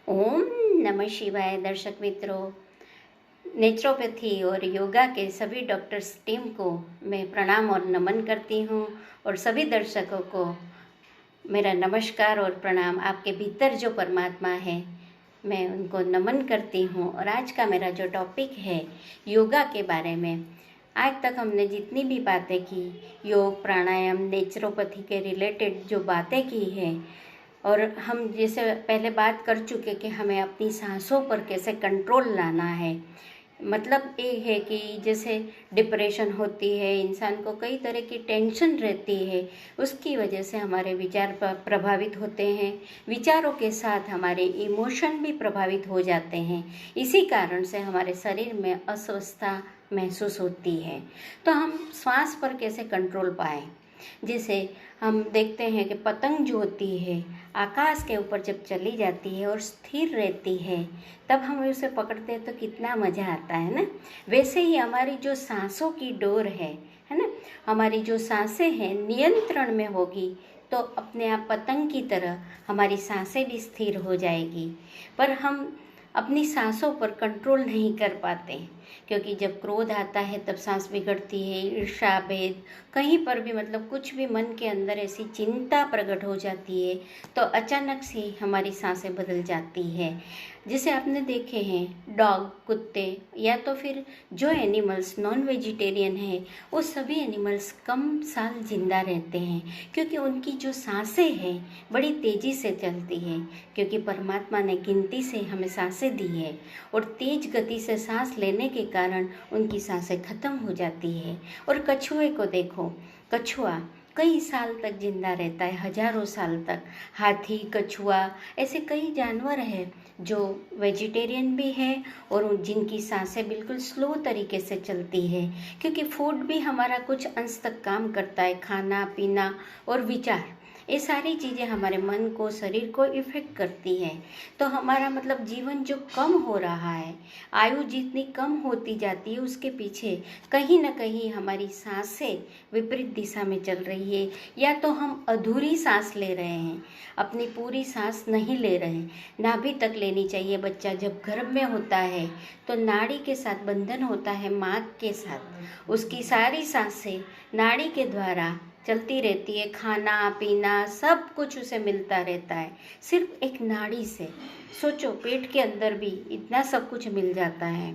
ओम नमः शिवाय। दर्शक मित्रों, नेचुरोपैथी और योगा के सभी डॉक्टर्स टीम को मैं प्रणाम और नमन करती हूँ और सभी दर्शकों को मेरा नमस्कार और प्रणाम। आपके भीतर जो परमात्मा है मैं उनको नमन करती हूँ। और आज का मेरा जो टॉपिक है योगा के बारे में। आज तक हमने जितनी भी बातें की, योग, प्राणायाम, नेचुरोपैथी के रिलेटेड जो बातें की है, और हम जैसे पहले बात कर चुके कि हमें अपनी सांसों पर कैसे कंट्रोल लाना है। मतलब ये है कि जैसे डिप्रेशन होती है, इंसान को कई तरह की टेंशन रहती है, उसकी वजह से हमारे विचार प्रभावित होते हैं, विचारों के साथ हमारे इमोशन भी प्रभावित हो जाते हैं। इसी कारण से हमारे शरीर में अस्वस्थता महसूस होती है। तो हम श्वास पर कैसे कंट्रोल पाएं? जैसे हम देखते हैं कि पतंग जो होती है आकाश के ऊपर जब चली जाती है और स्थिर रहती है, तब हम उसे पकड़ते हैं तो कितना मज़ा आता है ना। वैसे ही हमारी जो सांसों की डोर है ना, हमारी जो सांसें हैं नियंत्रण में होगी तो अपने आप पतंग की तरह हमारी सांसें भी स्थिर हो जाएगी। पर हम अपनी सांसों पर कंट्रोल नहीं कर पाते, क्योंकि जब क्रोध आता है तब सांस बिगड़ती है। ईर्ष्या, भेद, कहीं पर भी मतलब कुछ भी मन के अंदर ऐसी चिंता प्रकट हो जाती है तो अचानक से हमारी सांसें बदल जाती है। जैसे आपने देखे हैं डॉग, कुत्ते या तो फिर जो एनिमल्स नॉन वेजिटेरियन है, वो सभी एनिमल्स कम साल जिंदा रहते हैं, क्योंकि उनकी जो सांसें हैं बड़ी तेज़ी से चलती है, क्योंकि परमात्मा ने गिनती से हमें सांसें दी है और तेज गति से सांस लेने के कारण उनकी सांसें खत्म हो जाती है। और कछुए को देखो, कछुआ कई साल तक जिंदा रहता है, हजारों साल तक। हाथी, कछुआ, ऐसे कई जानवर हैं जो वेजिटेरियन भी है और जिनकी सांसें बिल्कुल स्लो तरीके से चलती है, क्योंकि फूड भी हमारा कुछ अंश तक काम करता है। खाना पीना और विचार, ये सारी चीज़ें हमारे मन को, शरीर को इफ़ेक्ट करती है। तो हमारा मतलब जीवन जो कम हो रहा है, आयु जितनी कम होती जाती है, उसके पीछे कहीं ना कहीं हमारी सांसें विपरीत दिशा में चल रही है, या तो हम अधूरी सांस ले रहे हैं, अपनी पूरी सांस नहीं ले रहे। नाभि तक लेनी चाहिए। बच्चा जब गर्भ में होता है तो नाड़ी के साथ बंधन होता है, माँ के साथ, उसकी सारी सांसें नाड़ी के द्वारा चलती रहती है। खाना पीना सब कुछ उसे मिलता रहता है सिर्फ एक नाड़ी से। सोचो, पेट के अंदर भी इतना सब कुछ मिल जाता है।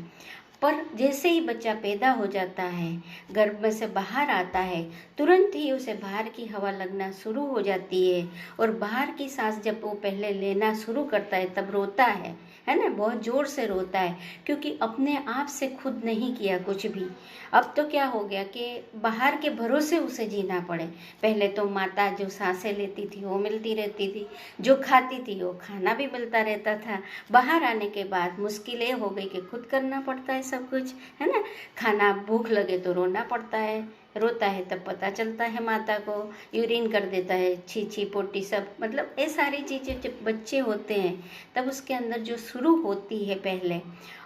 पर जैसे ही बच्चा पैदा हो जाता है, गर्भ में से बाहर आता है, तुरंत ही उसे बाहर की हवा लगना शुरू हो जाती है। और बाहर की सांस जब वो पहले लेना शुरू करता है तब रोता है ना, बहुत ज़ोर से रोता है, क्योंकि अपने आप से खुद नहीं किया कुछ भी। अब तो क्या हो गया कि बाहर के भरोसे उसे जीना पड़े। पहले तो माता जो सांसें लेती थी वो मिलती रहती थी, जो खाती थी वो खाना भी मिलता रहता था। बाहर आने के बाद मुश्किल ये हो गई कि खुद करना पड़ता है सब कुछ, है ना। खाना, भूख लगे तो रोना पड़ता है, रोता है तब पता चलता है माता को, यूरिन कर देता है, छी पोटी सब। मतलब ये सारी चीज़ें जब बच्चे होते हैं तब उसके अंदर जो शुरू होती है पहले।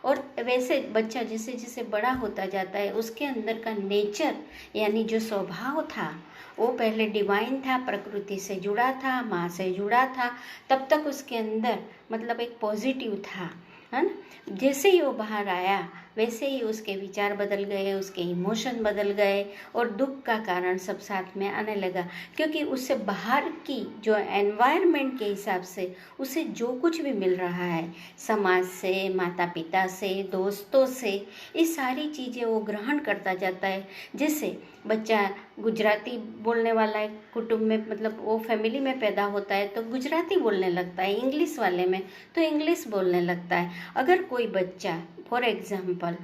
और वैसे बच्चा जैसे जैसे बड़ा होता जाता है उसके अंदर का नेचर यानी जो स्वभाव था वो पहले डिवाइन था, प्रकृति से जुड़ा था, माँ से जुड़ा था, तब तक उसके अंदर मतलब एक पॉजिटिव था, है ना। जैसे ही वो बाहर आया वैसे ही उसके विचार बदल गए, उसके इमोशन बदल गए और दुख का कारण सब साथ में आने लगा, क्योंकि उससे बाहर की जो एनवायरनमेंट के हिसाब से उसे जो कुछ भी मिल रहा है, समाज से, माता पिता से, दोस्तों से, ये सारी चीज़ें वो ग्रहण करता जाता है। जैसे बच्चा गुजराती बोलने वाला है कुटुंब में, मतलब वो फैमिली में पैदा होता है तो गुजराती बोलने लगता है, इंग्लिश वाले में तो इंग्लिश बोलने लगता है। अगर कोई बच्चा फॉर एग्जाम्पल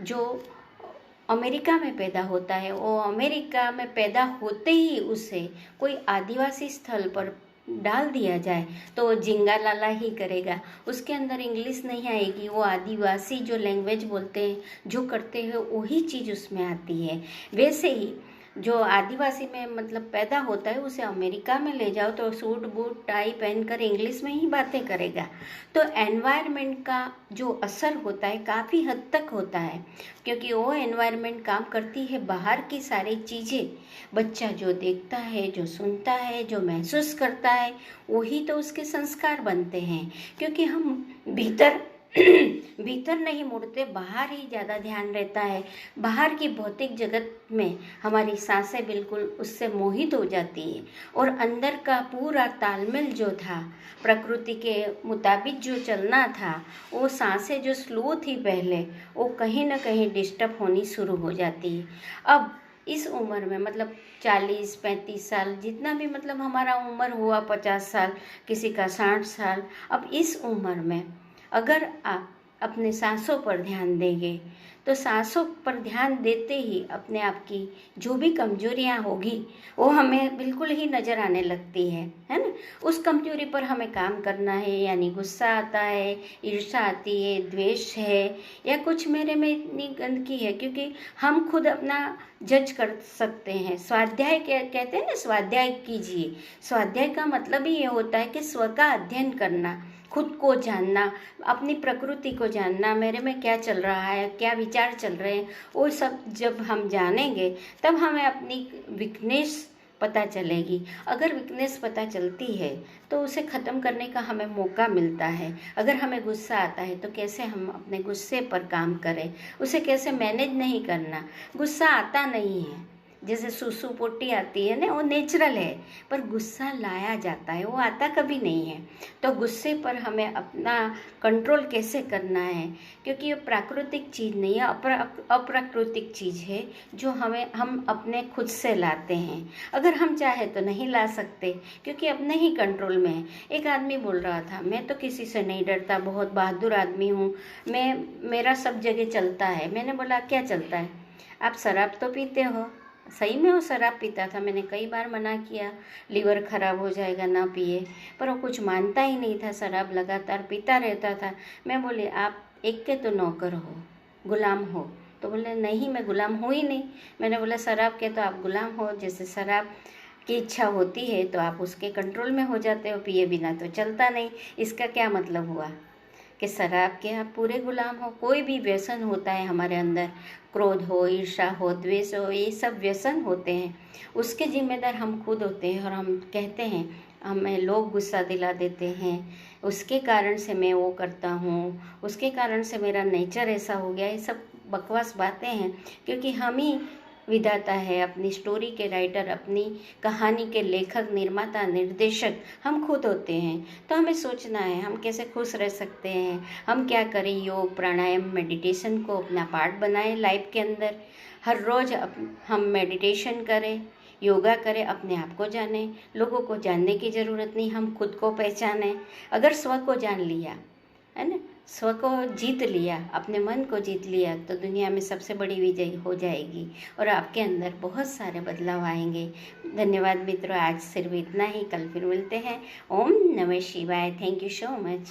जो अमेरिका में पैदा होता है, वो अमेरिका में पैदा होते ही उसे कोई आदिवासी स्थल पर डाल दिया जाए तो वो जिंगा लाला ही करेगा, उसके अंदर इंग्लिश नहीं आएगी। वो आदिवासी जो लैंग्वेज बोलते हैं, जो करते हैं, वही चीज़ उसमें आती है। वैसे ही जो आदिवासी में मतलब पैदा होता है उसे अमेरिका में ले जाओ तो सूट बूट टाई पहनकर इंग्लिश में ही बातें करेगा। तो एनवायरनमेंट का जो असर होता है काफ़ी हद तक होता है, क्योंकि वो एनवायरनमेंट काम करती है बाहर की सारी चीज़ें। बच्चा जो देखता है, जो सुनता है, जो महसूस करता है, वही तो उसके संस्कार बनते हैं। क्योंकि हम भीतर भीतर नहीं मुड़ते, बाहर ही ज़्यादा ध्यान रहता है। बाहर की भौतिक जगत में हमारी सांसें बिल्कुल उससे मोहित हो जाती है, और अंदर का पूरा तालमेल जो था, प्रकृति के मुताबिक जो चलना था, वो सांसें जो स्लो थी पहले, वो कहीं ना कहीं डिस्टर्ब होनी शुरू हो जाती है। अब इस उम्र में मतलब 40-35 साल, जितना भी मतलब हमारा उम्र हुआ, 50 साल, किसी का 60 साल, अब इस उम्र में अगर आप अपने सांसों पर ध्यान देंगे तो सांसों पर ध्यान देते ही अपने आप की जो भी कमजोरियां होगी वो हमें बिल्कुल ही नज़र आने लगती है ना। उस कमजोरी पर हमें काम करना है, यानी गुस्सा आता है, ईर्ष्या आती है, द्वेष है, या कुछ मेरे में इतनी गंदगी है, क्योंकि हम खुद अपना जज कर सकते हैं। स्वाध्याय कहते हैं ना, स्वाध्याय कीजिए। स्वाध्याय का मतलब ही ये होता है कि स्व का अध्ययन करना, खुद को जानना, अपनी प्रकृति को जानना, मेरे में क्या चल रहा है, क्या विचार चल रहे हैं, वो सब जब हम जानेंगे तब हमें अपनी वीकनेस पता चलेगी। अगर वीकनेस पता चलती है तो उसे ख़त्म करने का हमें मौका मिलता है। अगर हमें गुस्सा आता है तो कैसे हम अपने गुस्से पर काम करें, उसे कैसे मैनेज नहीं करना। गुस्सा आता नहीं है, जैसे सुसु पोटी आती है ना, वो नेचुरल है, पर गुस्सा लाया जाता है, वो आता कभी नहीं है। तो गुस्से पर हमें अपना कंट्रोल कैसे करना है, क्योंकि ये प्राकृतिक चीज़ नहीं है, अप्राकृतिक चीज़ है जो हम अपने खुद से लाते हैं। अगर हम चाहे तो नहीं ला सकते, क्योंकि अपने ही कंट्रोल में है। एक आदमी बोल रहा था, मैं तो किसी से नहीं डरता, बहुत बहादुर आदमी हूँ, मेरा सब जगह चलता है। मैंने बोला क्या चलता है? आप शराब तो पीते हो। सही में वो शराब पीता था। मैंने कई बार मना किया, लीवर खराब हो जाएगा, ना पिए, पर वो कुछ मानता ही नहीं था, शराब लगातार पीता रहता था। मैं बोली आप एक के तो नौकर हो, गुलाम हो। तो बोले नहीं, मैं गुलाम हूँ ही नहीं। मैंने बोला शराब के तो आप गुलाम हो, जैसे शराब की इच्छा होती है तो आप उसके कंट्रोल में हो जाते हो, पिए बिना तो चलता नहीं। इसका क्या मतलब हुआ कि शराब के आप पूरे गुलाम हो। कोई भी व्यसन होता है हमारे अंदर, क्रोध हो, ईर्ष्या हो, द्वेष हो, ये सब व्यसन होते हैं, उसके जिम्मेदार हम खुद होते हैं। और हम कहते हैं हमें लोग गुस्सा दिला देते हैं, उसके कारण से मैं वो करता हूँ, उसके कारण से मेरा नेचर ऐसा हो गया। ये सब बकवास बातें हैं, क्योंकि हम ही विधाता है, अपनी स्टोरी के राइटर, अपनी कहानी के लेखक, निर्माता, निर्देशक हम खुद होते हैं। तो हमें सोचना है हम कैसे खुश रह सकते हैं, हम क्या करें। योग, प्राणायाम, मेडिटेशन को अपना पार्ट बनाएं लाइफ के अंदर। हर रोज़ हम मेडिटेशन करें, योगा करें, अपने आप को जानें। लोगों को जानने की ज़रूरत नहीं, हम खुद को पहचानें। अगर स्व को जान लिया है ना, स्व को जीत लिया, अपने मन को जीत लिया, तो दुनिया में सबसे बड़ी विजय हो जाएगी और आपके अंदर बहुत सारे बदलाव आएंगे। धन्यवाद मित्रों, आज सिर्फ इतना ही, कल फिर मिलते हैं। ओम नमः शिवाय। Thank you so much.